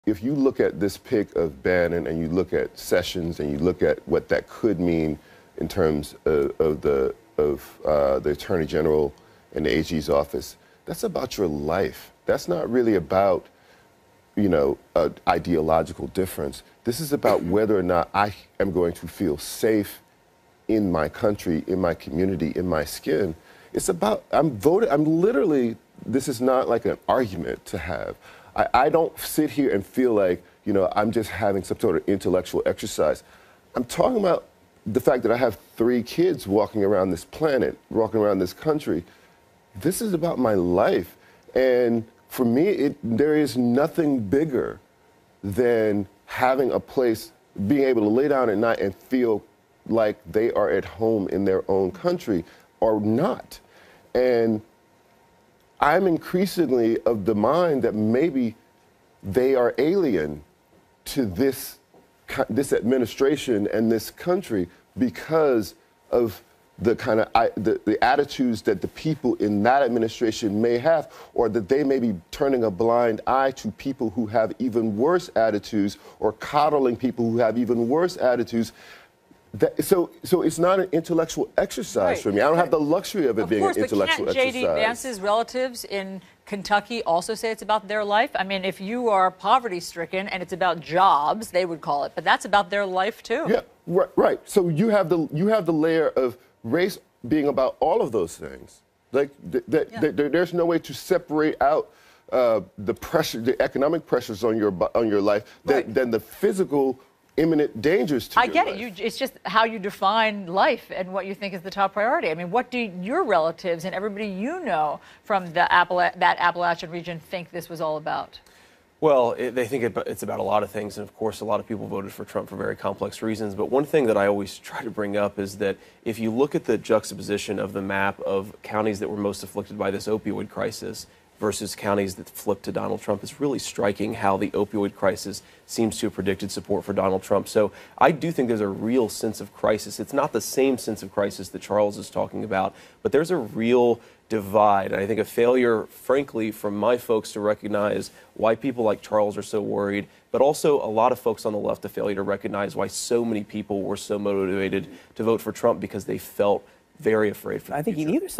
if you look at this pick of Bannon and you look at Sessions and you look at what that could mean in terms of the Attorney General and the AG's office, that's about your life. That's not really about, you know, an ideological difference. This is about whether or not I am going to feel safe in my country, in my community, in my skin. It's about, I'm literally, this is not like an argument to have. I don't sit here and feel like, you know, I'm just having some sort of intellectual exercise. I'm talking about the fact that I have 3 kids walking around this planet, walking around this country. This is about my life. And for me, there is nothing bigger than having a place, being able to lay down at night and feel like they are at home in their own country or not. And I'm increasingly of the mind that maybe they are alien to this administration and this country because of the kind of the attitudes that the people in that administration may have, or that they may be turning a blind eye to people who have even worse attitudes, or coddling people who have even worse attitudes. So it's not an intellectual exercise for me. I don't have the luxury of it being an intellectual exercise. J.D. Vance's relatives in Kentucky also say it's about their life? I mean, if you are poverty-stricken and it's about jobs, they would call it, but that's about their life too. Yeah, right. So you have the layer of race being about all of those things. Like there's no way to separate out the pressure, the economic pressures on your life than the physical imminent dangers to I get it. It's just how you define life and what you think is the top priority. I mean, what do your relatives and everybody you know from that Appalachian region think this was all about? Well, they think it's about a lot of things, and of course a lot of people voted for Trump for very complex reasons. But one thing that I always try to bring up is that if you look at the juxtaposition of the map of counties that were most afflicted by this opioid crisis versus counties that flipped to Donald Trump, it's really striking how the opioid crisis seems to have predicted support for Donald Trump. So I do think there's a real sense of crisis. It's not the same sense of crisis that Charles is talking about, but there's a real divide. And I think a failure, frankly, from my folks to recognize why people like Charles are so worried, but also a lot of folks on the left, a failure to recognize why so many people were so motivated to vote for Trump because they felt very afraid for the future. I think neither side.